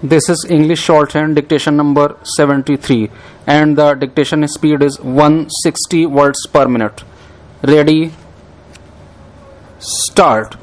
This is English shorthand dictation number 73 and the dictation speed is 160 words per minute. Ready? Start.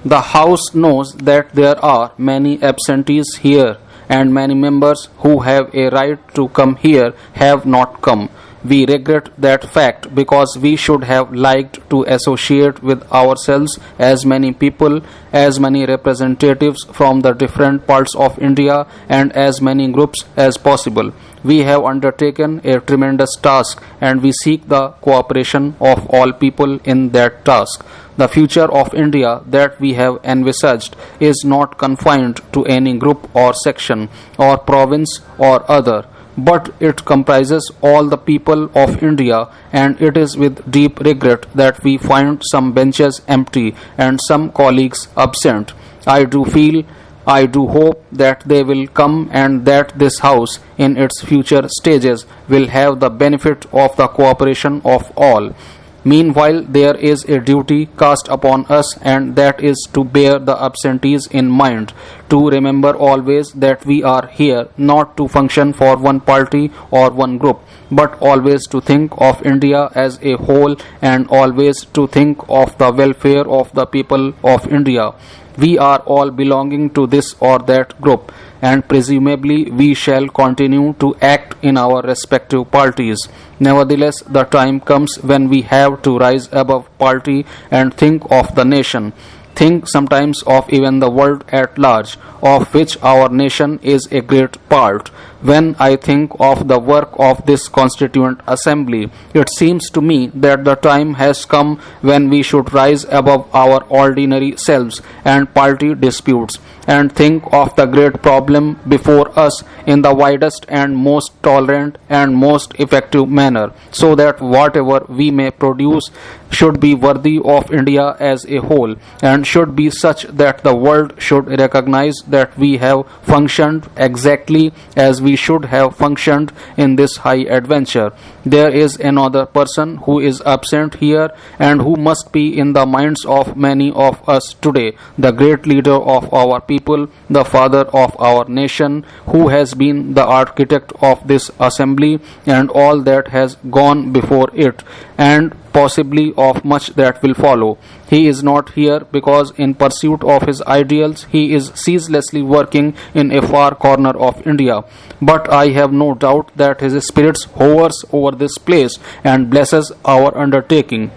The House knows that there are many absentees here and many members who have a right to come here have not come. We regret that fact because we should have liked to associate with ourselves as many people, as many representatives from the different parts of India and as many groups as possible. We have undertaken a tremendous task and we seek the cooperation of all people in that task. The future of India that we have envisaged is not confined to any group or section or province or other, but it comprises all the people of India, and it is with deep regret that we find some benches empty and some colleagues absent. I do hope that they will come and that this House in its future stages will have the benefit of the cooperation of all. Meanwhile, there is a duty cast upon us, and that is to bear the absentees in mind, to remember always that we are here not to function for one party or one group, but always to think of India as a whole and always to think of the welfare of the people of India. We are all belonging to this or that group, and presumably we shall continue to act in our respective parties. Nevertheless, the time comes when we have to rise above party and think of the nation. Think sometimes of even the world at large, of which our nation is a great part. When I think of the work of this Constituent Assembly, it seems to me that the time has come when we should rise above our ordinary selves and party disputes, and think of the great problem before us in the widest and most tolerant and most effective manner, so that whatever we may produce should be worthy of India as a whole, and should be such that the world should recognize that we have functioned exactly as we should have functioned in this high adventure. There is another person who is absent here and who must be in the minds of many of us today, the great leader of our people, the father of our nation, who has been the architect of this assembly and all that has gone before it, and possibly of much that will follow. He is not here because in pursuit of his ideals he is ceaselessly working in a far corner of India, but I have no doubt that his spirit hovers over this place and blesses our undertaking.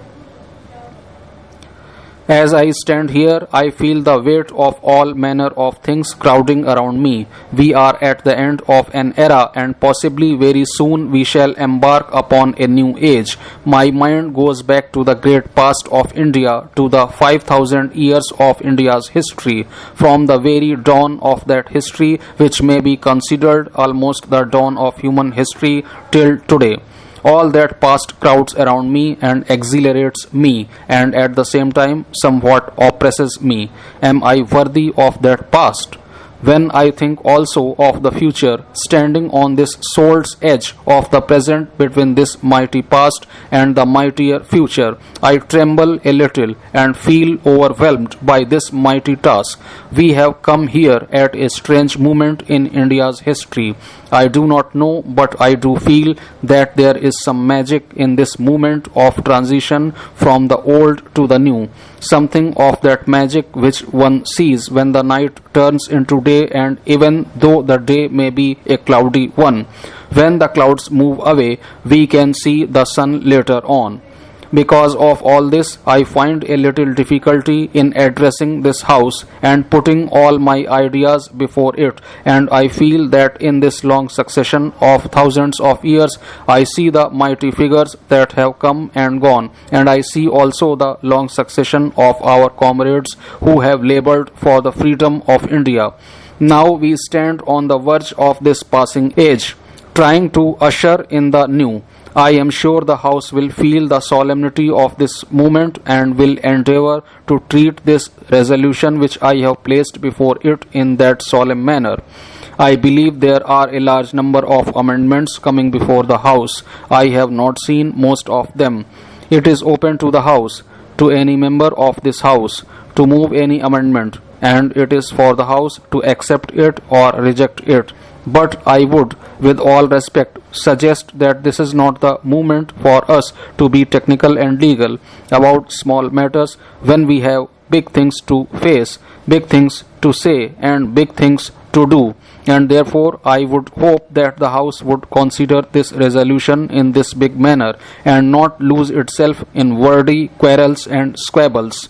As I stand here, I feel the weight of all manner of things crowding around me. We are at the end of an era, and possibly very soon we shall embark upon a new age. My mind goes back to the great past of India, to the 5,000 years of India's history, from the very dawn of that history, which may be considered almost the dawn of human history, till today. All that past crowds around me and exhilarates me, and at the same time somewhat oppresses me. Am I worthy of that past? When I think also of the future, standing on this sword's edge of the present between this mighty past and the mightier future, I tremble a little and feel overwhelmed by this mighty task. We have come here at a strange moment in India's history. I do not know, but I do feel that there is some magic in this moment of transition from the old to the new. Something of that magic which one sees when the night turns into day, and even though the day may be a cloudy one, when the clouds move away, we can see the sun later on. Because of all this, I find a little difficulty in addressing this House and putting all my ideas before it, and I feel that in this long succession of thousands of years, I see the mighty figures that have come and gone, and I see also the long succession of our comrades who have labored for the freedom of India. Now we stand on the verge of this passing age, trying to usher in the new. I am sure the House will feel the solemnity of this moment and will endeavour to treat this resolution which I have placed before it in that solemn manner. I believe there are a large number of amendments coming before the House. I have not seen most of them. It is open to the House, to any member of this House, to move any amendment. and it is for the House to accept it or reject it. But I would, with all respect, suggest that this is not the moment for us to be technical and legal about small matters when we have big things to face, big things to say, and big things to do. And therefore, I would hope that the House would consider this resolution in this big manner and not lose itself in wordy quarrels and squabbles.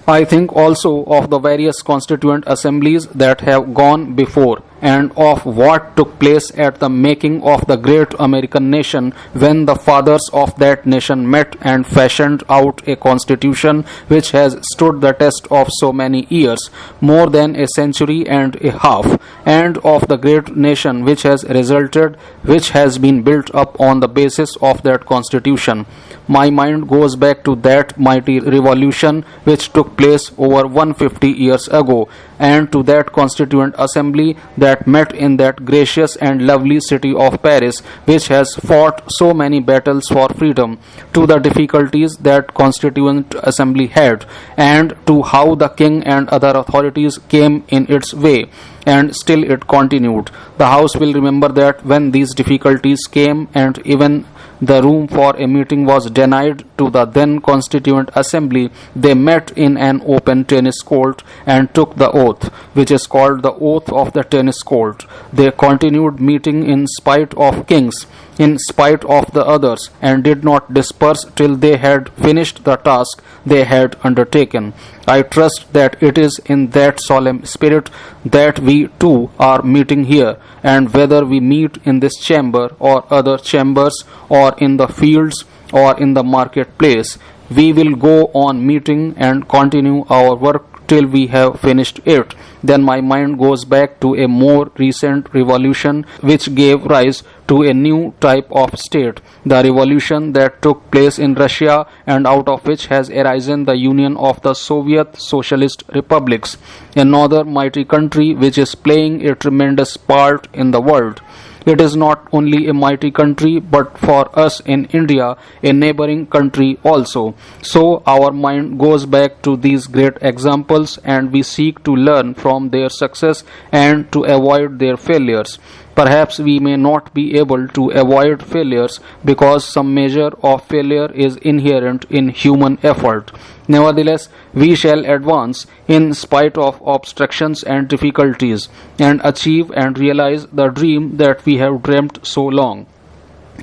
I think also of the various constituent assemblies that have gone before and of what took place at the making of the great American nation when the fathers of that nation met and fashioned out a constitution which has stood the test of so many years, more than a century and a half, and of the great nation which has resulted, which has been built up on the basis of that constitution. My mind goes back to that mighty revolution which took place over 150 years ago, and to that constituent assembly that met in that gracious and lovely city of Paris, which has fought so many battles for freedom, to the difficulties that constituent assembly had, and to how the king and other authorities came in its way, and still it continued. The House will remember that when these difficulties came and even the room for a meeting was denied to the then constituent assembly, they met in an open tennis court and took the oath, which is called the oath of the tennis court. They continued meeting in spite of kings, in spite of the others, and did not disperse till they had finished the task they had undertaken. I trust that it is in that solemn spirit that we too are meeting here, and whether we meet in this chamber or other chambers or in the fields or in the marketplace, we will go on meeting and continue our work till we have finished it. Then my mind goes back to a more recent revolution which gave rise to a new type of state, the revolution that took place in Russia, and out of which has arisen the Union of the Soviet Socialist Republics, another mighty country which is playing a tremendous part in the world. It is not only a mighty country, but for us in India, a neighboring country also. So our mind goes back to these great examples, and we seek to learn from their success and to avoid their failures. Perhaps we may not be able to avoid failures because some measure of failure is inherent in human effort. Nevertheless, we shall advance in spite of obstructions and difficulties, and achieve and realize the dream that we have dreamt so long.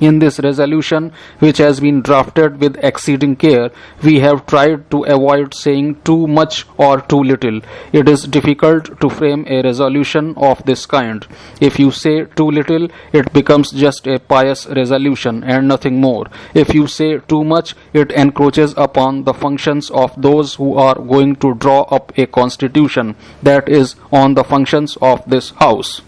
In this resolution, which has been drafted with exceeding care, we have tried to avoid saying too much or too little. It is difficult to frame a resolution of this kind. If you say too little, it becomes just a pious resolution and nothing more. If you say too much, it encroaches upon the functions of those who are going to draw up a constitution, that is, on the functions of this House.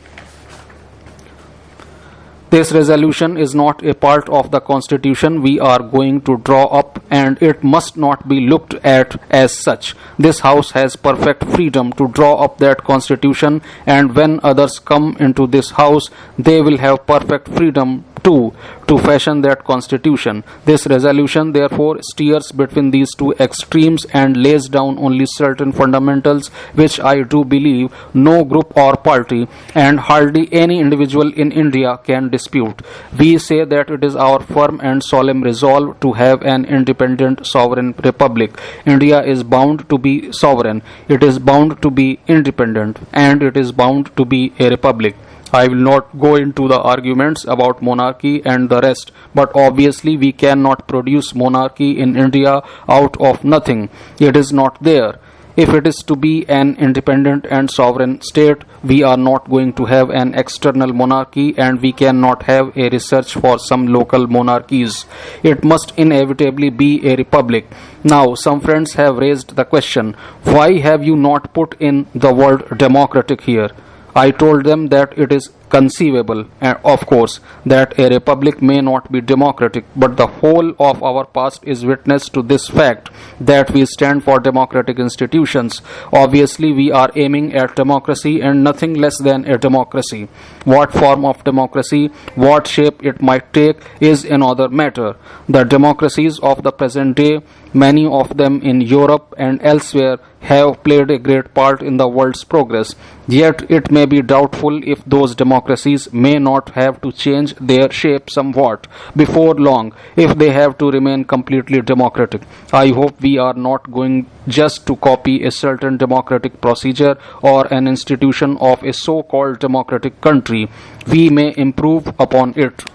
This resolution is not a part of the constitution we are going to draw up, and it must not be looked at as such. This House has perfect freedom to draw up that constitution, and when others come into this House, they will have perfect freedom too to fashion that constitution. This resolution therefore steers between these two extremes and lays down only certain fundamentals which I do believe no group or party and hardly any individual in India can dispute. We say that it is our firm and solemn resolve to have an independent sovereign republic. India is bound to be sovereign, it is bound to be independent, and it is bound to be a republic. I will not go into the arguments about monarchy and the rest, but obviously we cannot produce monarchy in India out of nothing. It is not there. If it is to be an independent and sovereign state, we are not going to have an external monarchy, and we cannot have a research for some local monarchies. It must inevitably be a republic. Now, some friends have raised the question, why have you not put in the word democratic here? I told them that it is conceivable, of course, that a republic may not be democratic, but the whole of our past is witness to this fact that we stand for democratic institutions. Obviously, we are aiming at democracy and nothing less than a democracy. What form of democracy, what shape it might take is another matter. The democracies of the present day Many of them in Europe and elsewhere have played a great part in the world's progress. Yet it may be doubtful if those democracies may not have to change their shape somewhat before long if they have to remain completely democratic. I hope we are not going just to copy a certain democratic procedure or an institution of a so-called democratic country. We may improve upon it.